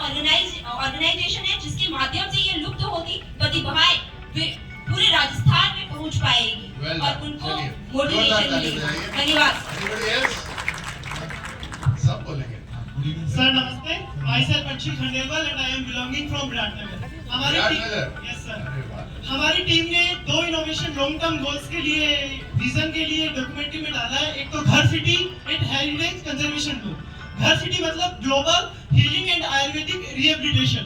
Organisation है जिसके माध्यम से ये लुप्त होती प्रतिभाएं पूरे राजस्थान में पहुंच पाएगी और उनको मोटिवेशन मिलेगी। धन्यवाद। सब बोलेंगे। सर नमस्ते, myself Anshil Khandelwal and I am belonging from Viratnagar. हमारी टीम ने 2 इनोवेशन लॉन्ग टर्म गोल्स के लिए विजन के लिए डॉक्यूमेंट्री में डाला है। एक तो घर सिटी एंड हेरिटेज कंजर्वेशन गोल। घर सिटी मतलब global healing and Ayurvedic rehabilitation,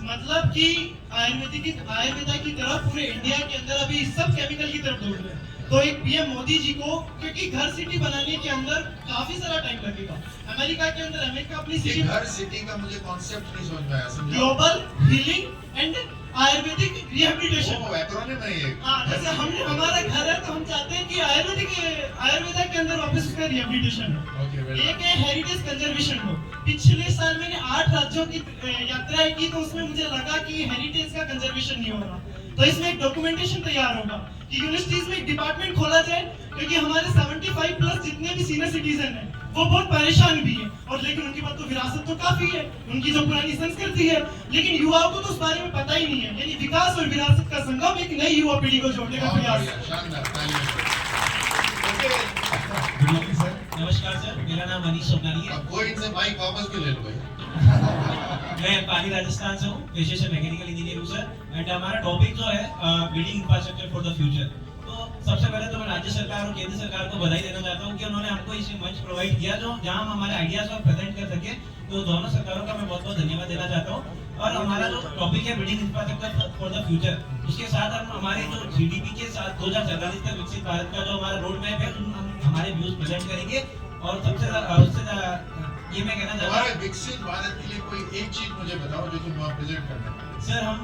मतलब कि आयुर्वेदा की तरफ पूरे इंडिया के अंदर अभी सब केमिकल की तरफ दौड़ रहे हैं। तो एक पीएम मोदी जी को, क्योंकि घर सिटी बनाने के अंदर काफी सारा टाइम लगेगा। अमेरिका के अंदर अमेरिका अपनी सिटी, घर सिटी का मुझे कॉन्सेप्ट नहीं समझ में आया। Global healing and Ayurvedic rehabilitation. वो एक्रोनिम है ये। हां, जैसे हमने हमारा घर है तो हम चाहते हैं कि आयुर्वेदा के अंदर वापस उसका रिहेबिलिटेशन हो। एक है हेरिटेज कंजर्वेशन हो। पिछले साल मैंने 8 राज्यों की यात्राएं की तो उसमें मुझे लगा कि हेरिटेज का कंजर्वेशन नहीं हो रहा, तो इसमें एक डॉक्यूमेंटेशन तैयार होगा कि यूनिवर्सिटीज में एक डिपार्टमेंट खोला जाए, क्योंकि हमारे 75 प्लस जितने भी सीनियर सिटीजन हैं वो बहुत परेशान भी है, और लेकिन उनके पास तो विरासत तो काफी है, उनकी जो पुरानी संस्कृति है, लेकिन युवाओं को तो उस बारे में पता ही नहीं है। यानी विकास और विरासत का संगम एक नई युवा पीढ़ी को जोड़ने का प्रयास। नमस्कार सर, मेरा नाम मनीष सोनाली है। कोई इनसे माइक वापस भी ले लो भाई। मैं पाली राजस्थान से हूँ, पेशे से मैकेनिकल इंजीनियर हूँ सर। एंड हमारा टॉपिक जो है building infrastructure for the future. तो सबसे पहले तो मैं राज्य सरकार और केंद्र सरकार को बधाई देना चाहता हूँ कि उन्होंने हमको इस मंच प्रोवाइड किया जो जहाँ हम हमारे आइडियाज को प्रेजेंट कर सके। तो दोनों सरकारों का मैं बहुत बहुत धन्यवाद देना चाहता हूँ। और हमारा जो टॉपिक है building infrastructure for the future, उसके साथ हम हमारे जो जीडीपी के साथ 2047 तक विकसित भारत का जो हमारा रोड मैप है हम हमारे व्यूज प्रेजेंट करेंगे। और सबसे ये मैं कहना चाहता हूँ, विकसित भारत के लिए कोई एक चीज मुझे बताओ जो तुम वहाँ प्रेजेंट करना है। सर हम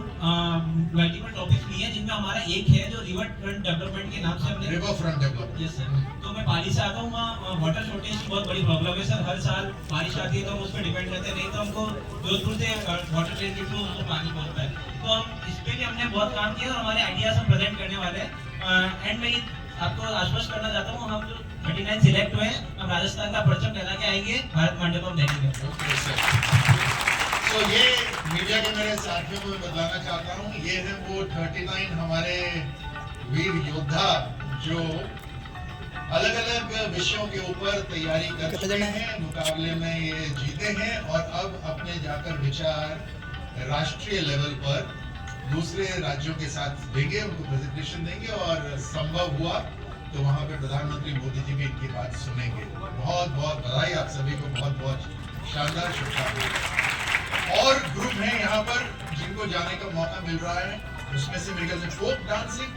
मल्टीपल टॉपिक्स लिए हैं जिनमें हमारा एक है जो रिवर फ्रंट डेवलपमेंट के नाम से हमने river front development. Yes sir. तो मैं पाली से आता हूँ, वहाँ वाटर शॉर्टेज की बहुत बड़ी प्रॉब्लम है सर। हर साल बारिश आती है तो हम उस पर डिपेंड रहते हैं, नहीं तो हमको जोधपुर से वाटर ट्रेन के थ्रू हमको पानी पहुँचता है। तो हम इस पर भी हमने बहुत काम किया और हमारे आइडियाज हम प्रेजेंट करने वाले हैं। एंड मैं आपको आश्वस्त करना चाहता हूँ, हम जो 39 सिलेक्ट हुए हैं, हम राजस्थान का परचम लहरा के आएंगे भारत मंडपम दिल्ली में। तो ये मीडिया के मेरे साथियों को मैं बताना चाहता हूँ, ये है वो 39 हमारे वीर योद्धा जो अलग अलग विषयों के ऊपर तैयारी कर चुके हैं, मुकाबले में ये जीते हैं और अब अपने जाकर विचार राष्ट्रीय लेवल पर दूसरे राज्यों के साथ देंगे, उनको प्रेजेंटेशन देंगे और संभव हुआ तो वहां पे प्रधानमंत्री मोदी जी भी इनकी बात सुनेंगे। बहुत बहुत बधाई आप सभी को, बहुत बहुत शानदार शुभकामनाएं। और ग्रुप है यहाँ पर जिनको जाने का मौका मिल रहा है, उसमें से मेरे ख्याल से फोक डांसिंग,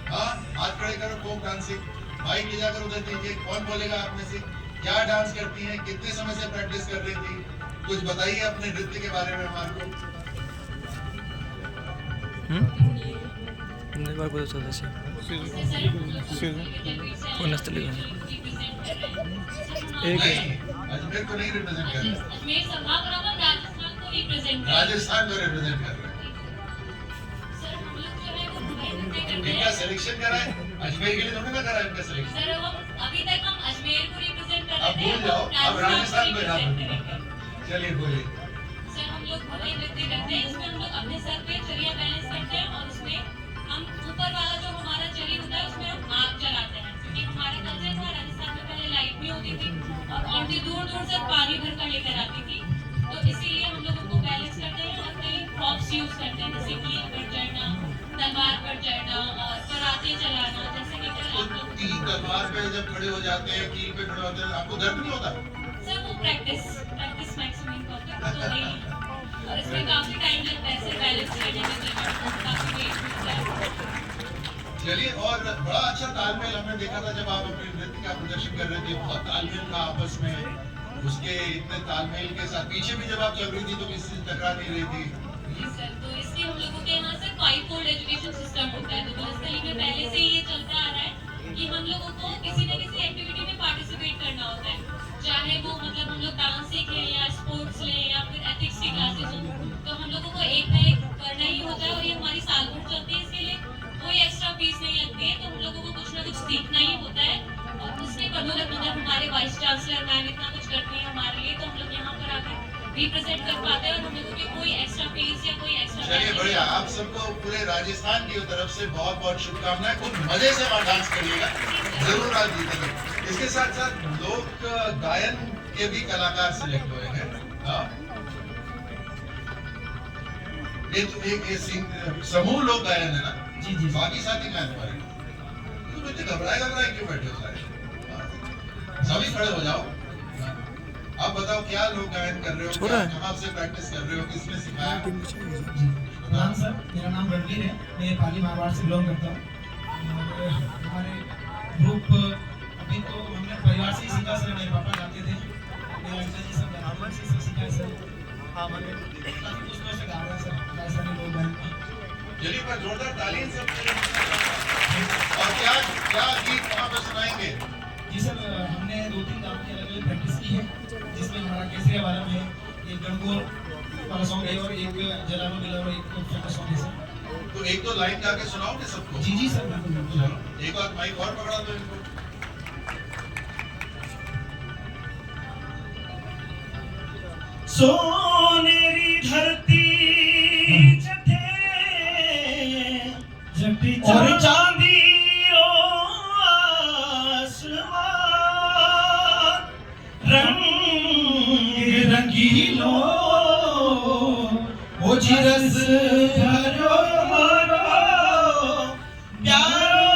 हाँ हाथ खड़े करो, फोक डांसिंग माइक ले जाकर उधर दीजिए। कौन बोलेगा आप में से क्या डांस करती हैं, कितने समय से प्रैक्टिस कर रही थी, कुछ बताइए अपने नृत्य के बारे में हमारे को। अजमेर को नहीं रिप्रेजेंट कर रहे, राजस्थान को रिप्रेजेंट कर रहे हैं। इनका सिलेक्शन करा है अजमेर के लिए, तुमने ना करा इनका सिलेक्शन। अभी तक हम अजमेर को रिप्रेजेंट कर रहे थे, अब भूल जाओ, अब राजस्थान को याद। चलिए बोलिए। सर हम लोग भव्य नृत्य करते हैं, इसमें हम लोग अपने सर पे चरिया बैलेंस करते हैं और उसमें हम ऊपर वाला जो हमारा चरी होता है उसमें हम आग जलाते हैं, क्योंकि हमारा कल्चर था राजस्थान में पहले लाइट नहीं होती थी और औरतें दूर दूर से पानी भर कर लेकर आती थी, तो इसीलिए हम लोग उनको बैलेंस करते हैं और कई प्रॉप्स यूज करते हैं, जैसे कील पर चढ़ना, तलवार पर चढ़ना और पराते चलाना। जैसे कि तीन तलवार पे जब खड़े हो जाते हैं, कील पे खड़े होते हैं, आपको दर्द नहीं होता? सर वो प्रैक्टिस मैक्सिमम करते हैं, तो वही, और इसमें काफी टाइम लगता है सर बैलेंस करने में, काफी वेट होता है। चलिए, और बड़ा अच्छा तालमेल हमने देखा था जब आप अपने नृत्य का प्रदर्शन कर रहे थे, बहुत तालमेल था आपस में। उसके इतने तालमेल के साथ पीछे भी जब आप चल रही थी तो किसी से टकरा नहीं रही थी। जी सर, तो इसलिए हम लोगों के यहाँ से 5-fold एजुकेशन सिस्टम होता है, तो पुलिसकली में पहले से ही ये चलता आ रहा है कि हम लोगों को किसी न किसी एक्टिविटी में पार्टिसिपेट करना होता है, चाहे वो मतलब हम लोग डांस सीखें या स्पोर्ट्स लें या फिर एथिक्स की क्लासेस हो, तो हम लोगों को एक ना एक करना ही होता है और ये हमारी साल भर चलती है। इसके लिए कोई एक्स्ट्रा फीस नहीं लगती है, तो हम लोगों को कुछ ना कुछ सीखना ही होता है। और उसके बदौलत मतलब हमारे वाइस चांसलर मैम इतना कुछ करती है हमारे लिए, तो हम लोग यहाँ पर आकर रिप्रेजेंट कर पाते हैं और हमें कभी कोई एक्स्ट्रा फेस या कोई एक्स्ट्रा चलिए बढ़िया, आप सबको पूरे राजस्थान की तरफ से बहुत बहुत शुभकामनाएं। खूब मजे से वहाँ डांस करिएगा, जरूर आप जीतेंगे। इसके साथ साथ लोक गायन के भी कलाकार सिलेक्ट हुए हैं। हाँ? एक समूह लोक गायन है ना? जी जी बाकी साथी गायन पर तो मुझे घबराए क्यों बैठे हो सारे? हाँ? सभी खड़े हो जाओ। हाँ? आप बताओ क्या लोक गायन कर रहे हो, क्या कहाँ से प्रैक्टिस कर रहे हो, किसने सिखाया? प्रणाम सर, मेरा नाम रणवीर है, मैं पाली मारवाड़ से बिलोंग करता हूँ। और हमारे ग्रुप अभी तो हमने परिवार से ही सीखा सर, मेरे पापा गाते थे, मेरे अंकल जी सब गाते से सीखा है सर। हाँ, मैंने काफी दोस्तों से गा रहा है सर, बहुत सारे लोग गाए। चलिए पर जोरदार ताली इन सब के लिए। और क्या क्या गीत वहाँ पे सुनाएंगे? जी सर, हमने 2-3 गानों की अलग-अलग प्रैक्टिस की है, जिसमें हमारा केसरिया वाला है, एक गणगौर वाला सॉन्ग है और एक जलालो मिला और एक छोटा सॉन्ग है सर। तो एक दो लाइन गा के सुनाओगे सबको? जी जी सर, बिल्कुल बिल्कुल। चलो एक बार माइक और पकड़ा दो इनको। सोनेरी धरती जठे और चांदी आसमान, रंग रंगीलो ओ जिरस भरो मारो प्यारो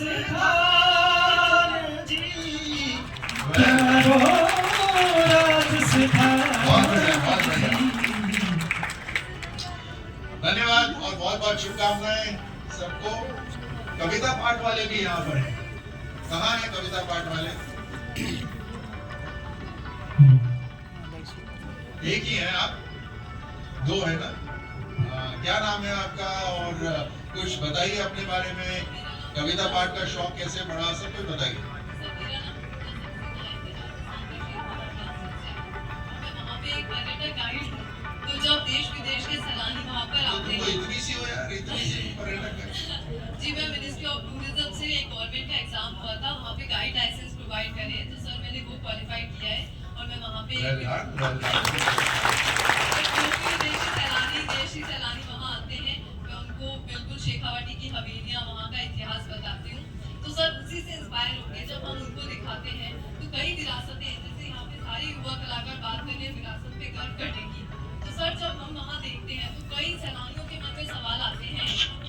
राजस्थान जी, प्यारो बहुत बढ़िया, बहुत बढ़िया। धन्यवाद और बहुत बहुत शुभकामनाएं सबको। कविता पाठ वाले भी यहाँ पर हैं। कहाँ है कविता पाठ वाले? एक ही है आप? दो है ना? क्या नाम है आपका और कुछ बताइए अपने बारे में। कविता पाठ का शौक कैसे बढ़ा, सब कुछ बताइए। तो जब देश विदेश के सैलानी वहाँ पर आते तो हैं, इतनी सी हो यार, इतनी सी पर्यटक है। जी मैं मिनिस्ट्री ऑफ टूरिज्म से एक गवर्नमेंट का एग्जाम हुआ था, वहाँ पे गाइड लाइसेंस प्रोवाइड करे, तो सर मैंने वो क्वालिफाइड किया है और मैं वहाँ पे Well done, well done. देशी सैलानी वहाँ आते हैं, मैं उनको बिल्कुल शेखावाटी की हवेलियाँ, वहाँ का इतिहास बताती हूँ। तो सर उसी से इंस्पायर होकर जब हम उनको दिखाते हैं तो कई विरासतें हैं, जैसे यहाँ पे सारे युवा कलाकार बात कर रहे हैं विरासत पे गर्व करने की। तो सर जब हम वहाँ देखते हैं तो कई सैलानियों के मन में सवाल आते हैं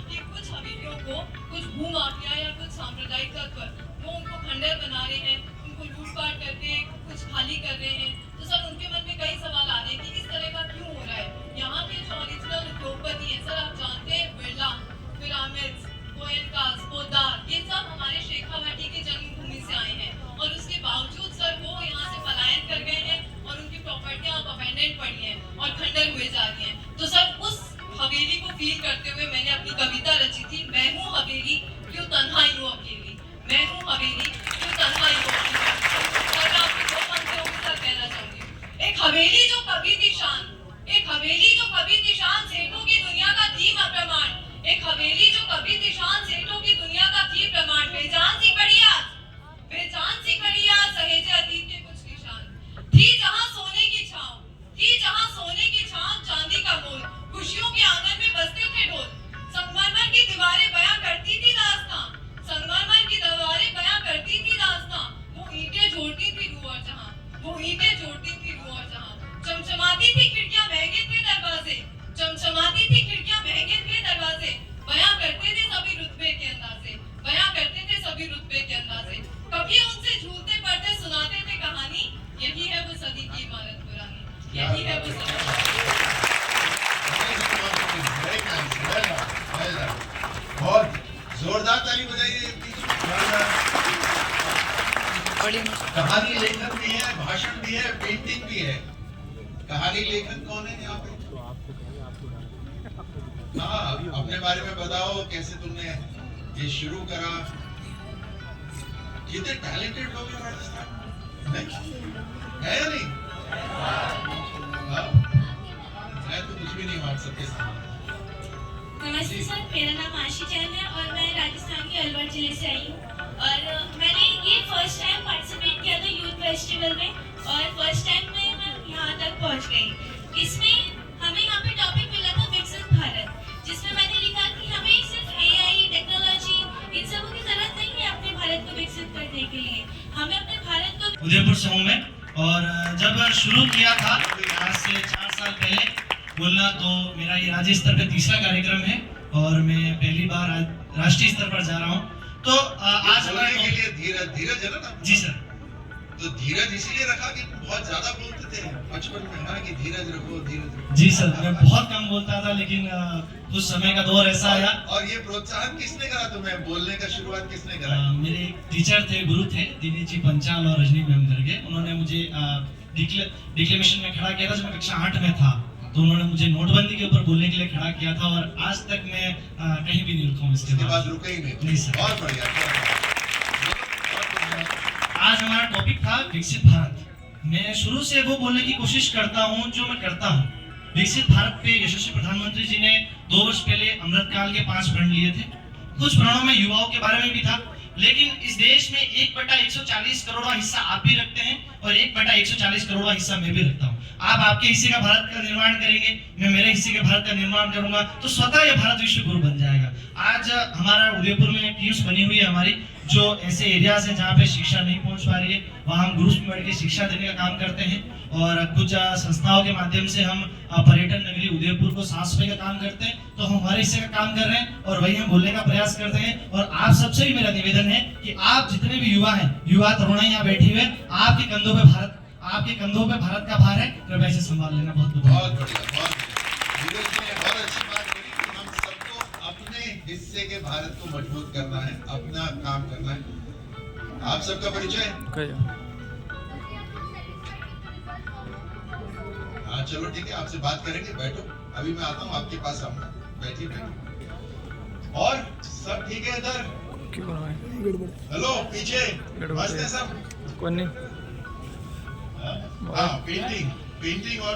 कि कुछ हवेलियों को कुछ भूमाफिया या कुछ सांप्रदायिक तत्व वो उनको खंडर बना रहे हैं, उनको लूटपाट करके कुछ खाली कर रहे हैं। तो सर उनके मन में कई सवाल आ रहे हैं कि इस तरह का क्यों हो रहा है। यहाँ के जो ओरिजिनल उद्योगपति हैं सर, आप जानते हैं बिरला, पिरामिड्स, गोयनकास, पोद्दार, ये सब हमारे शेखावाटी की जन्मभूमि से आए हैं और उसके बावजूद सर वो यहाँ से पलायन कर गए हैं और उनकी प्रॉपर्टियां अब अबैंडन पड़ी हैं और खंडर हुए जा रही हैं। तो सर उस हवेली को फील करते हुए मैंने अपनी कविता रची थी, मैं हूँ हवेली क्यों तन्हा यूं अकेली, मैं हूँ हवेली क्यों तन्हा यूं अकेली। सर मैं आपको दो पंक्तियों के साथ कहना चाहूंगी। एक हवेली जो कभी थी शान, एक हवेली जो कभी थी शान, सेठों की दुनिया का थी अप्रमाण। एक हवेली जो कभी थी शान, सेठों की दुनिया का थी प्रमाण। बेजान सी खड़ी आज, बेजान सी खड़ी आज, सहेजे अतीत के कुछ निशान। थी जहां सोने की छांव, थी जहां सोने की छांव, चांदी का मोल, खुशियों के आंगन में बजते थे ढोल। संगमरमर की दीवारें बयां करती थी दास्तां, संगमरमर की दीवारें बयां करती थी दास्तां। वो ईंटें जोड़ती थी रूह और जहां, वो ईंटें जोड़ती थी रूह और जहां। चमचमाती थी खिड़कियां, महंगे थे दरवाजे, चमचमाती थी खिड़कियां, महंगे थे दरवाजे। बयां करते थे सभी रुतबे के अंदाजे, बयां करते थे सभी रुतबे के अंदाजे। कभी उनसे झूलते पड़ते सुनाते थे कहानी, यही है वो सदी की इमारत पुरानी, यही है वो सदी। Very nice, well done, well done. बहुत जोरदार ताली बजाइए। कहानी लेखन भी है, भाषण भी है, पेंटिंग भी है। कहानी लेखन कौन है यहाँ पे? हाँ, अपने बारे में बताओ, कैसे तुमने ये शुरू करा? कितने टैलेंटेड लोग हैं राजस्थान में, है या नहीं? हाँ? मैं तो कुछ भी नहीं मांग सकते। नमस्ते सर, मेरा नाम आशी चैन है और मैं राजस्थान के अलवर जिले से आई हूँ और मैंने ये फर्स्ट टाइम पार्टिसिपेट किया था यूथ फेस्टिवल में और फर्स्ट टाइम जब शुरू किया था आज से 4 साल पहले बोलना, तो मेरा ये राज्य स्तर पे तीसरा कार्यक्रम है और मैं पहली बार राष्ट्रीय स्तर पर जा रहा हूँ। तो आज हमारा बोलने के लिए धीरज है ना? जी सर। तो धीरज इसीलिए रखा कि बहुत ज्यादा बोलते थे बचपन में, हाँ, कि धीरज रखो। जी सर, मैं बहुत कम बोलता था, लेकिन कुछ समय का दौर ऐसा आया। और ये प्रोत्साहन किसने करा तुम्हें, बोलने का शुरुआत किसने करा? मेरे टीचर थे, गुरु थे, दिनेश जी पंचाल और रजनी मैम करके। उन्होंने मुझे डिक्लेमेशन में खड़ा किया था जब मैं कक्षा 8 में था। तो उन्होंने मुझे नोटबंदी के ऊपर बोलने के लिए खड़ा किया था और आज तक मैं कहीं भी नहीं रुका हूँ इसके बाद। रुके ही नहीं सर। बहुत बढ़िया। आज हमारा टॉपिक था विकसित भारत। मैं शुरू से वो बोलने की कोशिश करता हूँ जो मैं करता हूँ। विकसित भारत पे यशस्वी प्रधानमंत्री जी ने 2 वर्ष पहले अमृतकाल के 5 प्रण लिए थे। कुछ प्रणों में युवाओं के बारे में भी था, लेकिन इस देश में 1/140 करोड़ हिस्सा आप भी रखते हैं और 1/140 करोड़ हिस्सा मैं भी रखता हूँ। आप आपके हिस्से का भारत का निर्माण करेंगे, मैं मेरे हिस्से के भारत का निर्माण करूंगा, तो स्वतः यह भारत विश्व गुरु बन जाएगा। आज हमारा उदयपुर में टीम्स बनी हुई है हमारी, जो ऐसे एरियाज हैं जहाँ पे शिक्षा नहीं पहुंच पा रही है, वहाँ हम ग्रुप्स में बैठ के शिक्षा देने का काम करते हैं। और कुछ संस्थाओं के माध्यम से हम पर्यटन नगरी उदयपुर को साफ सफाई का काम करते हैं। तो हम हमारे हिस्से का काम कर रहे हैं और वही हम बोलने का प्रयास करते हैं। और आप सबसे भी मेरा निवेदन है कि आप जितने भी युवा हैं, युवा तरुणाई यहाँ बैठी हुए, आपके कंधों पे भारत का भार है, कृपया इसे संभाल लेना। बहुत बढ़िया, बहुत बढ़िया। धीरज ने बहुत अच्छी बात कही कि हम सबको अपने हिस्से के भारत को मजबूत करना है, अपना काम करना है। आप सबका परिचय? हाँ चलो ठीक है, आपसे बात करेंगे, बैठो, अभी मैं आता हूँ आपके पास आऊंगा, बैठिए। और सब ठीक है इधर? हेलो, पीछे मस्त है सब? कौन नहीं? हाँ, पेंटिंग और